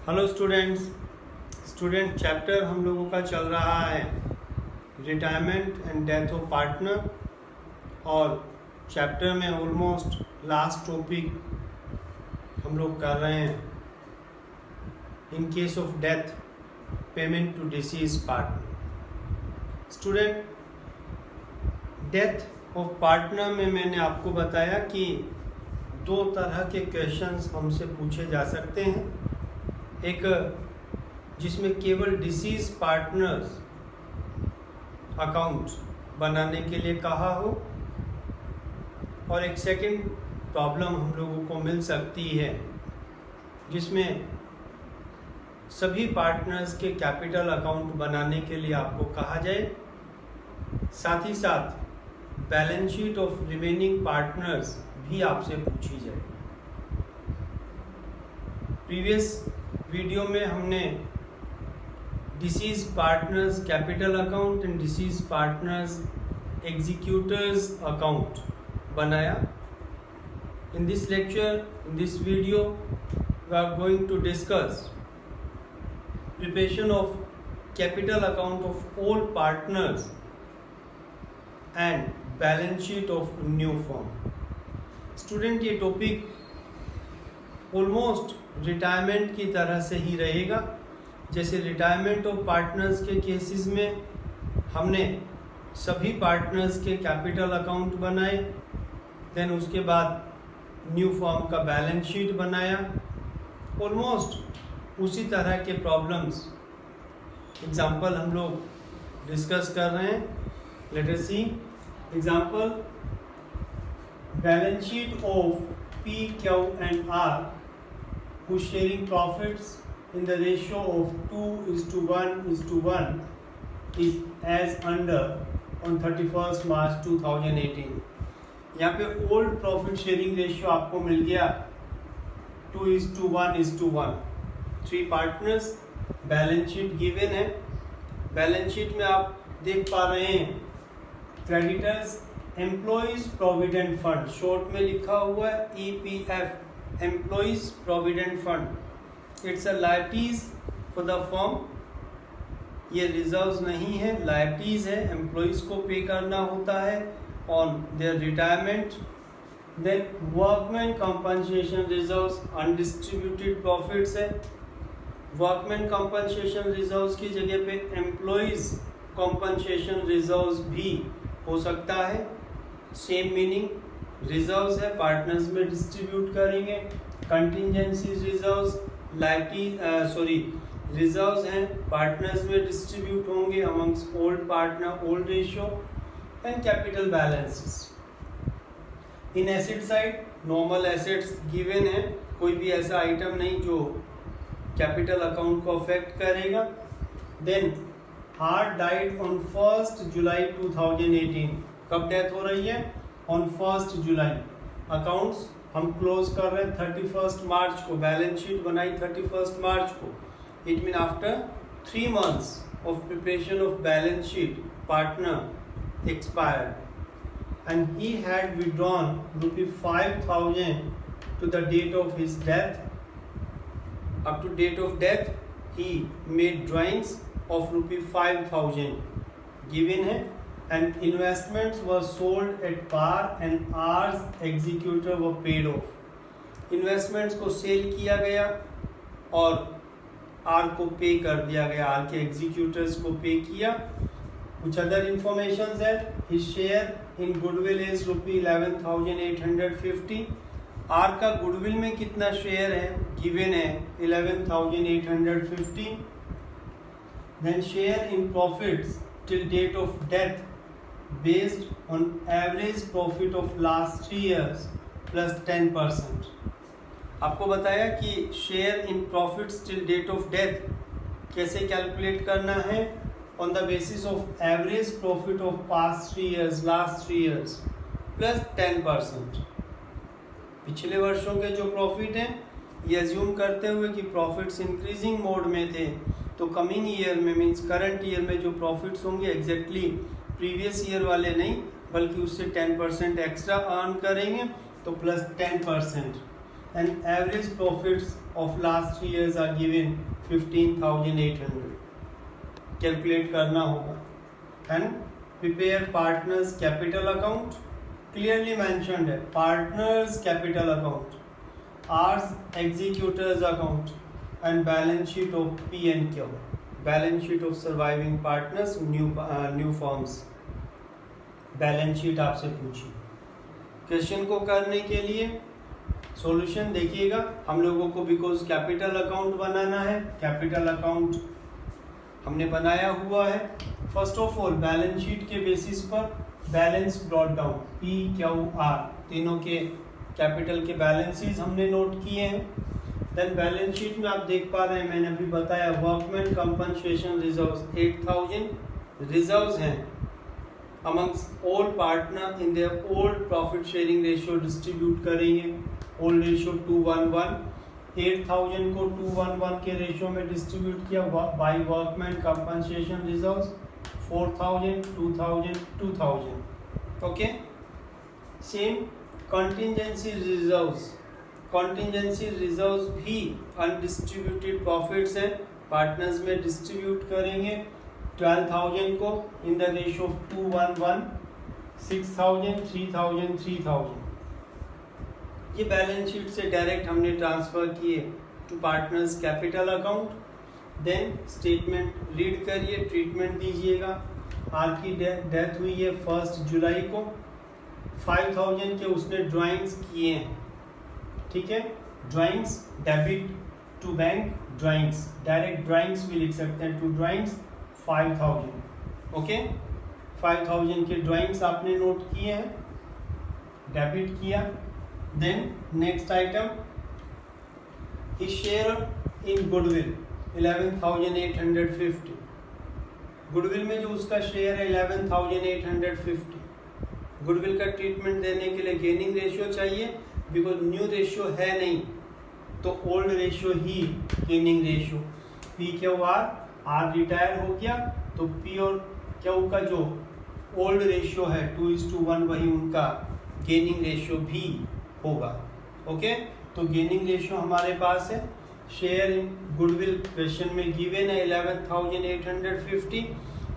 Hello student chapter हम लोगों का चल रहा है retirement and death of partner और चैप्टर में ऑलमोस्ट लास्ट टॉपिक हम लोग कर रहे हैं in case of death payment to deceased partner. Student, death of partner में मैंने आपको बताया कि दो तरह के क्वेश्चंस हमसे पूछे जा सकते हैं। एक जिसमें केवल डिसीज पार्टनर्स अकाउंट बनाने के लिए कहा हो, और एक सेकंड प्रॉब्लम हम लोगों को मिल सकती है जिसमें सभी पार्टनर्स के कैपिटल अकाउंट बनाने के लिए आपको कहा जाए, साथ ही साथ balance sheet of remaining partners भी आपसे पूछी जाए। प्रीवियस वीडियो में हमने deceased partners capital account and deceased partners executors account बनाया। In this lecture, in this video, we are going to discuss preparation of capital account of all partners and balance sheet of new firm. Student, ये topic almost retirement की तरह से ही रहेगा। जैसे retirement of partners के cases में हमने सभी पार्टनर्स के कैपिटल अकाउंट बनाए, देन उसके बाद न्यू फर्म का बैलेंस शीट बनाया। ऑलमोस्ट उसी तरह के प्रॉब्लम्स एग्जाम्पल हम लोग डिस्कस कर रहे हैं। Let us see example. Balance sheet of P, Q and R who sharing profits in the ratio of 2:1:1 is as under on 31st March 2018। यहाँ पे ओल्ड प्रॉफिट शेयरिंग रेशियो आपको मिल गया 2:1:1। 3 partners, balance sheet given है। Balance sheet में आप देख पा रहे हैं creditors employees provident fund, short में लिखा हुआ है EPF, employees provident fund. It's a liabilities for the firm. ये रिजर्व्स नहीं है, लायबिलिटीज है, एम्प्लॉइज को पे करना होता है on their retirement. Then workman compensation reserves undistributed profits है। वर्कमैन कंपनसेशन रिजर्व्स की जगह पे एम्प्लॉइज कंपनसेशन रिजर्व्स भी हो सकता है। सेम मीनिंग, रिजर्व्स है, पार्टनर्स में डिस्ट्रीब्यूट करेंगे। कंटिजेंसी रिजर्व्स रिजर्व्स हैं, पार्टनर्स में डिस्ट्रीब्यूट होंगे amongst old partner, old ratio and capital balances. In asset side normal assets given है, कोई भी ऐसा आइटम नहीं जो कैपिटल अकाउंट को अफेक्ट करेगा। देन हार्ट डाइड ऑन 1 जुलाई 2018। कब डेथ हो रही है? On 1 July. अकाउंट्स हम क्लोज कर रहे हैं 31 मार्च को, बैलेंस शीट बनाई 31 मार्च को। It mean after 3 months of preparation of balance sheet, partner expired and he had withdrawn ₹5,000 to the date of his death. Up to date of death he made drawings of ₹5,000 given है, and investments were sold at par and R's executor were paid off. Investments को cell किया गया और are को पे कर दिया गया, आर के एग्जीक्यूटर्स को पे किया। कुछ अदर इंफॉर्मेशन है। His share in goodwill is ₹11,850। R का गुडविल में कितना शेयर है? गिवन है 11,850। Then share in profits till date of death based on average profit of last 3 years plus 10%। आपको बताया कि share in profits till date of death कैसे calculate करना है, on the basis of average profit of past 3 years, last 3 years plus 10%। पिछले वर्षों के जो प्रॉफिट हैं ये एज्यूम करते हुए कि प्रॉफिट्स इंक्रीजिंग मोड में थे, तो कमिंग ईयर में मीन्स करंट ईयर में जो प्रॉफिट्स होंगे एग्जैक्टली प्रीवियस ईयर वाले नहीं बल्कि उससे 10% एक्स्ट्रा अर्न करेंगे, तो plus 10%। and average profits of last 3 years are given 15,800. Calculate करना होगा. And prepare partners capital account, clearly mentioned है partners capital account, R's executors account and balance sheet of P and Q, balance sheet of surviving partners new forms. Balance sheet आपसे पूछी. Question को करने के लिए solution देखिएगा. हम लोगों को बिकॉज कैपिटल अकाउंट बनाना है, कैपिटल अकाउंट हमने बनाया हुआ है. First of all balance sheet के बेसिस पर balance brought down, P Q are तीनों के कैपिटल के बैलेंसेस हमने नोट किए हैं. देन बैलेंस शीट में आप देख पा रहे हैं, मैंने अभी बताया वर्कमैन कंपनसेशन रिजर्व्स 8000 रिजर्व्स हैं amongst all partner in their old profit sharing ratio distribute करेंगे. ओल्ड रेशियो 2:1, 8000 को 2:1 के रेशियो में डिस्ट्रीब्यूट किया by workman compensation reserves 4000, 2000, 2000. Okay. Same contingency reserves, contingency reserves भी अनडिस्ट्रीब्यूटेड प्रॉफिट्स हैं, पार्टनर्स में distribute करेंगे 12,000 को इन द रेशियो ऑफ 2:1, 6,000, 3,000, 3,000. ये बैलेंस शीट से डायरेक्ट हमने ट्रांसफर किए to partners capital account. Then statement read करिए, ट्रीटमेंट दीजिएगा. आर की डेथ हुई है 1 जुलाई को. 5,000 के उसने ड्राइंग्स किए हैं. ठीक है, drawings debit to bank drawings, direct drawings भी लिख सकते हैं. To drawings 5,000. ओके, 5,000 के ड्राइंग्स आपने नोट किए हैं, डेबिट किया. देन नेक्स्ट आइटम ही शेयर इन गुडविल 11,850. गुडविल में जो उसका शेयर है 11,850. गुडविल का ट्रीटमेंट देने के लिए गेनिंग रेशियो चाहिए, बिकॉज न्यू रेशियो है नहीं, तो ओल्ड रेशियो ही gaining ratio. P Q R, R retire हो गया तो पी और क्यू का जो ओल्ड रेशियो है 2:1 वही उनका गेनिंग रेशियो भी होगा. ओके, तो गेनिंग रेशियो हमारे पास है. शेयर इन गुडविल क्वेश्चन में गिवन है 11,850.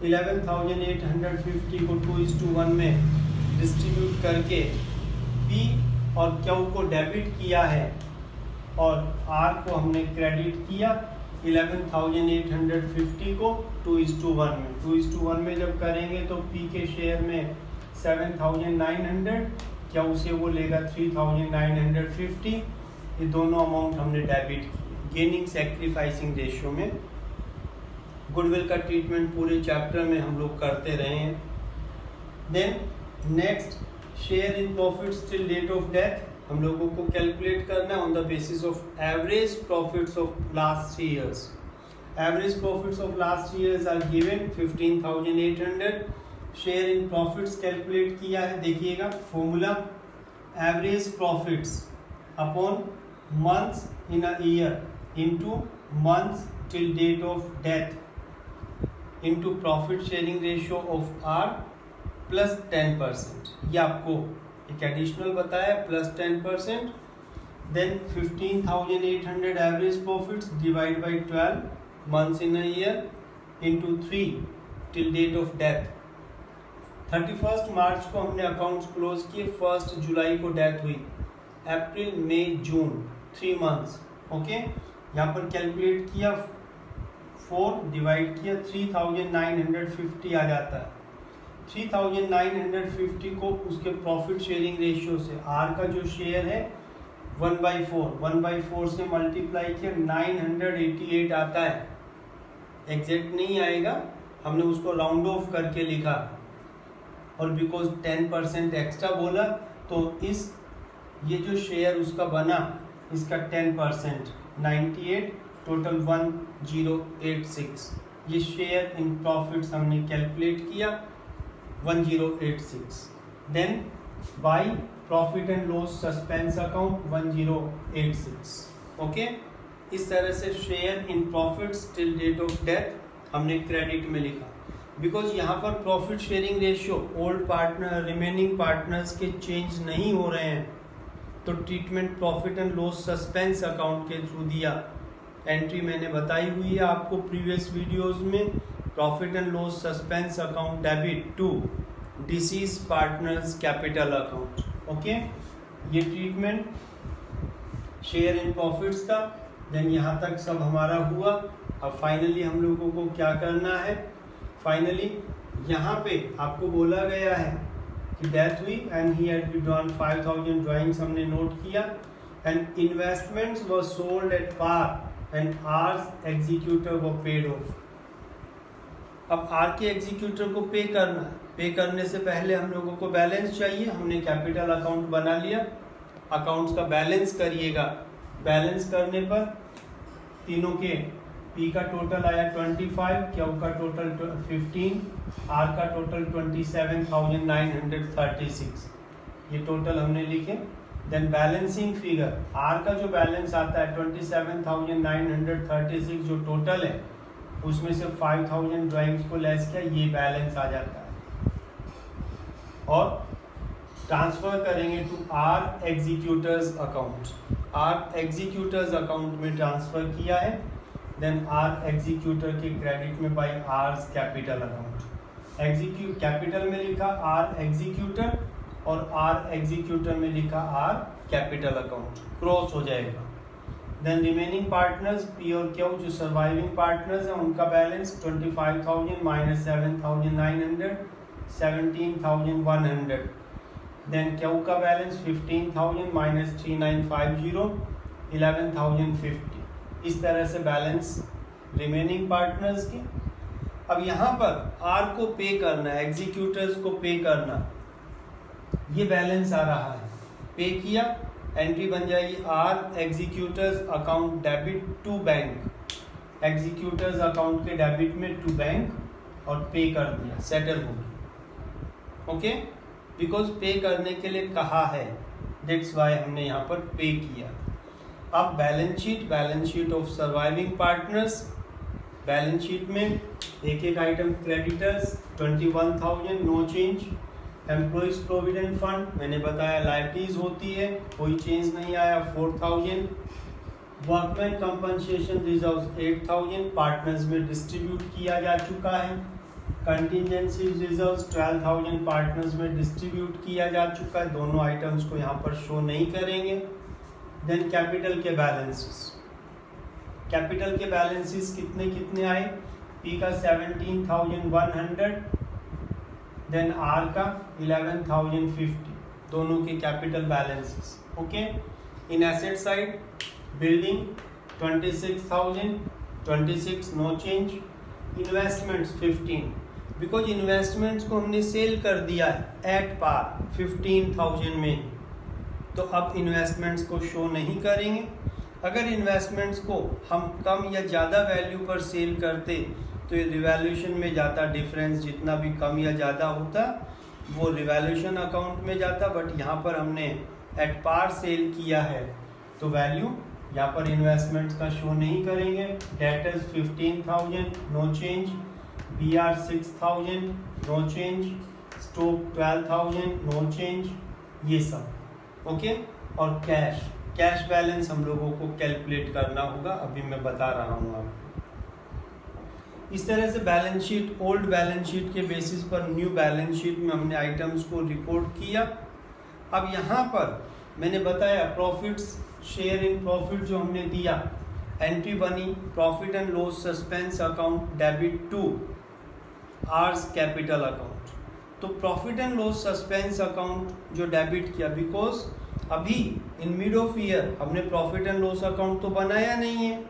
11,850 को 2:1 में डिस्ट्रीब्यूट करके पी और क्यू को डेबिट किया है और आर को हमने क्रेडिट किया. 11,850 को 2:1 में, 2:1 में जब करेंगे तो पी के शेयर में 7,900, क्या उसे वो लेगा 3,950. ये दोनों अमाउंट हमने डेबिट किए गेनिंग सैक्रिफाइसिंग रेशियो में. गुडविल का ट्रीटमेंट पूरे चैप्टर में हम लोग करते रहे हैं. Then next share in profits till date of death हम लोगों को कैलकुलेट करना है on the basis of average profits of last 3 years. Average profits of last 3 years are given 15,800. Share in profits calculate किया है, देखिएगा formula average profits upon months in a year into months till date of death into profit sharing ratio of R plus 10%. ये आपको एक additional बताया plus 10%. Then 15,800 average profits divide by 12 months in a year into 3 till date of death. 31 मार्च को हमने accounts close किए, 1 जुलाई को death हुई. अप्रैल, मई, जून 3 months. ओके, यहाँ पर कैलकुलेट किया 4 डिवाइड किया 3,950 आ जाता है. 3,950 को उसके प्रॉफिट शेयरिंग रेशियो से आर का जो शेयर है 1/4 से मल्टीप्लाई किया 988 आता है. एग्जैक्ट नहीं आएगा, हमने उसको राउंड ऑफ करके लिखा और बिकॉज 10% एक्स्ट्रा बोला तो ये जो शेयर उसका बना इसका 10% 98 टोटल 1086. ये शेयर इन प्रॉफिट्स हमने कैलकुलेट किया 1086. Then by profit and loss suspense account 1086. Okay, इस तरह से share in profits till date of death हमने क्रेडिट में लिखा. बिकॉज यहाँ पर profit sharing ratio old partner remaining partners के चेंज नहीं हो रहे हैं, तो treatment profit and loss suspense account के थ्रू दिया। एंट्री मैंने बताई हुई है आपको प्रीवियस वीडियोस में, profit and loss suspense account debit to deceased partners capital account. Okay, ये ट्रीटमेंट शेयर इन प्रॉफिट्स का। देन यहाँ तक सब हमारा हुआ। अब फाइनली हम लोगों को क्या करना है, फाइनली यहाँ पे आपको बोला गया है कि डेथ हुई and he had withdrawn 5000 drawings हमने नोट किया and investments were sold at par and R's executor were paid off. अब आर के एग्जीक्यूटर को पे करना है। पे करने से पहले हम लोगों को बैलेंस चाहिए। हमने कैपिटल अकाउंट बना लिया। अकाउंट्स का बैलेंस करिएगा। बैलेंस करने पर तीनों के पी का टोटल आया 25, क्यू का टोटल 15, आर का टोटल 27,936। ये टोटल हमने लिखे। देन बैलेंसिंग फिगर, आर का जो बैलेंस आता है 27,936 जो टोटल है, उसमें से 5,000 ड्राइंग्स को लेस किया, ये बैलेंस आ जाता है। और ट्रांसफर करेंगे to R executors account. R executors account में ट्रांसफर किया है। देन आर एग्जीक्यूटर के क्रेडिट में by R's capital account. Execute capital में लिखा आर एग्जीक्यूटर और आर एग्जीक्यूटर में लिखा आर कैपिटल अकाउंट, क्रॉस हो जाएगा। देन रिमेनिंग पार्टनर्स पी और क्यू जो सर्वाइविंग पार्टनर्स हैं, उनका बैलेंस 25,000 माइनस 7,900 17,100। देन क्यू का बैलेंस 15,000 माइनस 3,950 11,050। इस तरह से बैलेंस रिमेनिंग पार्टनर्स के। अब यहाँ पर आर को पे करना है, एग्जीक्यूटर्स को पे करना, ये बैलेंस आ रहा है। पे किया, एंट्री बन जाएगी R executors account debit to bank. Executors account के डेबिट में टू बैंक और पे कर दिया, सेटल हो गया। ओके, बिकॉज पे करने के लिए कहा है, दैट्स वाई हमने यहाँ पर पे किया। अब balance sheet of surviving partners. Balance sheet में एक एक item creditors 21,000 no change. Employees provident fund मैंने बताया लाइबिलिटीज होती है, कोई चेंज नहीं आया 4,000। वर्कमैन कंपनसेशन रिजर्व 8,000 पार्टनर्स में डिस्ट्रीब्यूट किया जा चुका है। कंटिजेंसी रिजर्व 12,000 पार्टनर्स में डिस्ट्रीब्यूट किया जा चुका है। दोनों आइटम्स को यहाँ पर शो नहीं करेंगे। देन कैपिटल के बैलेंसेस, कैपिटल के बैलेंसेस कितने कितने आए, पी का 17,100, देन आर का 11,050, दोनों के capital balances. Okay, in asset side building 26,000 26 no change. Investments 15, because investments को हमने सेल कर दिया है एट पार 15,000 में, तो अब इन्वेस्टमेंट्स को शो नहीं करेंगे। अगर इन्वेस्टमेंट्स को हम कम या ज़्यादा वैल्यू पर सेल करते तो ये रिवैल्यूएशन में जाता, डिफरेंस जितना भी कम या ज़्यादा होता वो रिवैल्यूएशन अकाउंट में जाता। बट यहाँ पर हमने एट पार सेल किया है तो वैल्यू यहाँ पर इन्वेस्टमेंट्स का शो नहीं करेंगे। Debtors 15,000 no change, B R 6,000 no change, stock 12,000 no change, ये सब। ओके, और कैश बैलेंस हम लोगों को कैलकुलेट करना होगा, अभी मैं बता रहा हूँ आपको। इस तरह से balance sheet, old balance sheet के बेसिस पर न्यू बैलेंस शीट में हमने आइटम्स को रिपोर्ट किया। अब यहाँ पर मैंने बताया प्रॉफिट्स, शेयर इन प्रॉफिट जो हमने दिया, एंट्री बनी profit and loss suspense account debit to R's capital account. तो profit and loss suspense account जो डेबिट किया, बिकॉज अभी इन मिड ऑफ ईयर हमने प्रॉफिट एंड लॉस अकाउंट तो बनाया नहीं है,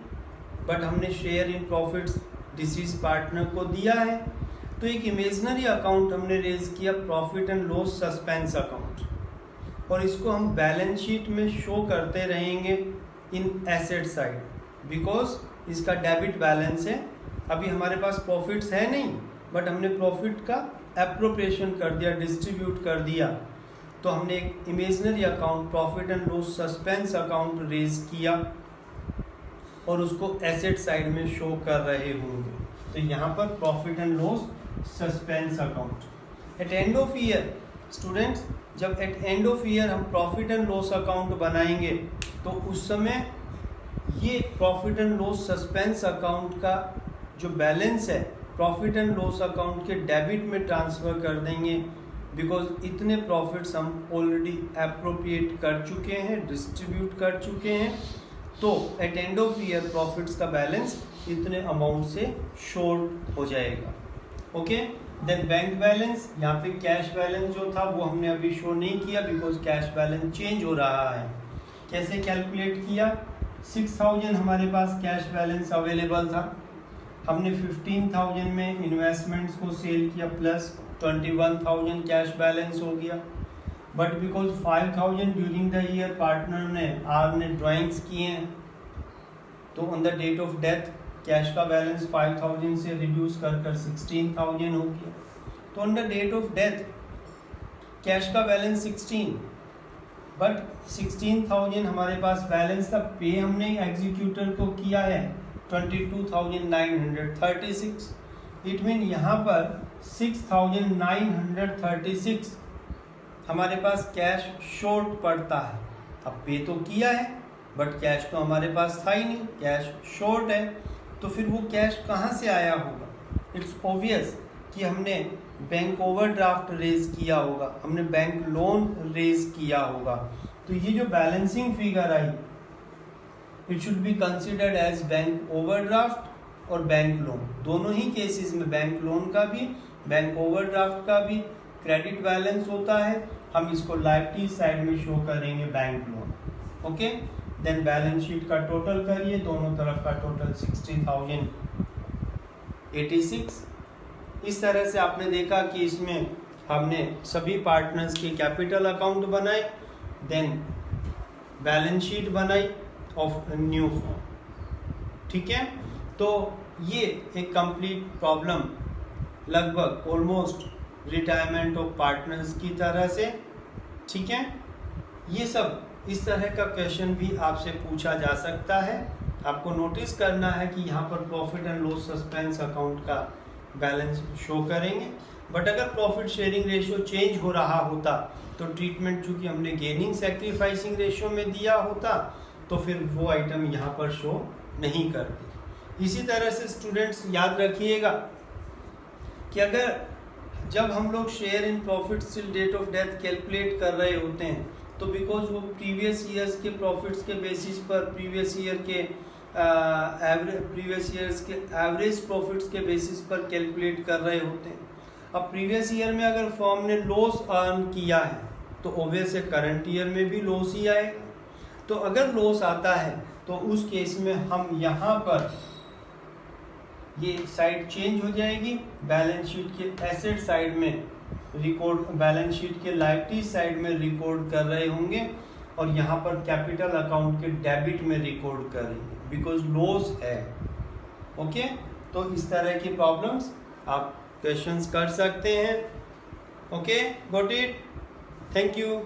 बट हमने share in profits deceased partner को दिया है। तो एक इमेजिनरी अकाउंट हमने रेज किया profit and loss suspense account, और इसको हम बैलेंस शीट में शो करते रहेंगे इन एसेट साइड, बिकॉज इसका डेबिट बैलेंस है। अभी हमारे पास प्रॉफिट्स है नहीं, बट हमने प्रॉफिट का एप्रोप्रिएशन कर दिया, डिस्ट्रीब्यूट कर दिया, तो हमने एक imaginary account profit and loss suspense account raise किया और उसको एसेट साइड में शो कर रहे होंगे। तो यहाँ पर profit and loss suspense account. At end of year students, जब एट एंड ऑफ ईयर हम प्रॉफिट एंड लॉस अकाउंट बनाएंगे तो उस समय ये profit and loss suspense account का जो बैलेंस है प्रॉफिट एंड लॉस अकाउंट के डेबिट में ट्रांसफ़र कर देंगे, बिकॉज इतने प्रॉफिट्स हम ऑलरेडी अप्रोप्रिएट कर चुके हैं, डिस्ट्रीब्यूट कर चुके हैं। तो at end of year profits का बैलेंस इतने अमाउंट से शॉर्ट हो जाएगा। ओके, देन बैंक बैलेंस, यहाँ पे कैश बैलेंस जो था वो हमने अभी शो नहीं किया बिकॉज कैश बैलेंस चेंज हो रहा है। कैसे कैलकुलेट किया? 6000 हमारे पास कैश बैलेंस अवेलेबल था, हमने 15,000 में इन्वेस्टमेंट्स को सेल किया प्लस 21,000 कैश बैलेंस हो गया। But because 5,000 during the year partner ने ड्राइंग्स किए हैं, तो on the date of death cash का बैलेंस 5,000 से रिड्यूस कर 16,000 हो गया। तो on the date of death cash का बैलेंस 16, बट 16,000 हमारे पास बैलेंस था, पे हमने एग्जीक्यूटर को किया है 22,936। इट मीन यहाँ पर 6,936 हमारे पास कैश शॉर्ट पड़ता है। अब पे तो किया है बट कैश तो हमारे पास था ही नहीं, कैश शॉर्ट है। तो फिर वो कैश कहाँ से आया होगा? इट्स ऑब्वियस कि हमने बैंक ओवरड्राफ्ट रेज किया होगा, हमने बैंक लोन रेज किया होगा। तो ये जो बैलेंसिंग फिगर आई it should be considered as bank overdraft और बैंक लोन। दोनों ही केसेस में बैंक लोन का भी बैंक ओवरड्राफ्ट का भी क्रेडिट बैलेंस होता है, हम इसको लायबिलिटी साइड में शो करेंगे bank loan. Okay, then balance sheet का टोटल करिए, दोनों तरफ का टोटल 60,086। इस तरह से आपने देखा कि इसमें हमने सभी पार्टनर्स के कैपिटल अकाउंट बनाए, देन बैलेंस शीट बनाई ऑफ न्यू फॉर्म। ठीक है, तो ये एक कंप्लीट प्रॉब्लम लगभग ऑलमोस्ट रिटायरमेंट ऑफ पार्टनर्स की तरह से। ठीक है, ये सब इस तरह का क्वेश्चन भी आपसे पूछा जा सकता है। आपको नोटिस करना है कि यहाँ पर profit and loss suspense account का बैलेंस शो करेंगे, बट अगर प्रॉफिट शेयरिंग रेशियो चेंज हो रहा होता तो ट्रीटमेंट चूंकि हमने गेनिंग सैक्रिफाइसिंग रेशियो में दिया होता तो फिर वो आइटम यहाँ पर शो नहीं करती। इसी तरह से स्टूडेंट्स याद रखिएगा कि अगर जब हम लोग share in profit till date of death calculate कर रहे होते हैं तो बिकॉज वो प्रीवियस ईयर्स के प्रॉफिट्स के बेसिस पर प्रीवियस ईयर्स के एवरेज प्रॉफिट्स के बेसिस पर कैलकुलेट कर रहे होते हैं। अब प्रीवियस ईयर में अगर फर्म ने लॉस अर्न किया है तो ऑब्वियस है करंट ईयर में भी लॉस ही आएगा। तो अगर लॉस आता है तो उस केस में हम यहाँ पर ये साइड चेंज हो जाएगी, बैलेंस शीट के एसेट साइड में रिकॉर्ड, बैलेंस शीट के लायबिलिटी साइड में रिकॉर्ड कर रहे होंगे और यहाँ पर कैपिटल अकाउंट के डेबिट में रिकॉर्ड करेंगे बिकॉज लॉस है। ओके, तो इस तरह की प्रॉब्लम्स आप क्वेश्चंस कर सकते हैं। Okay, got it, thank you.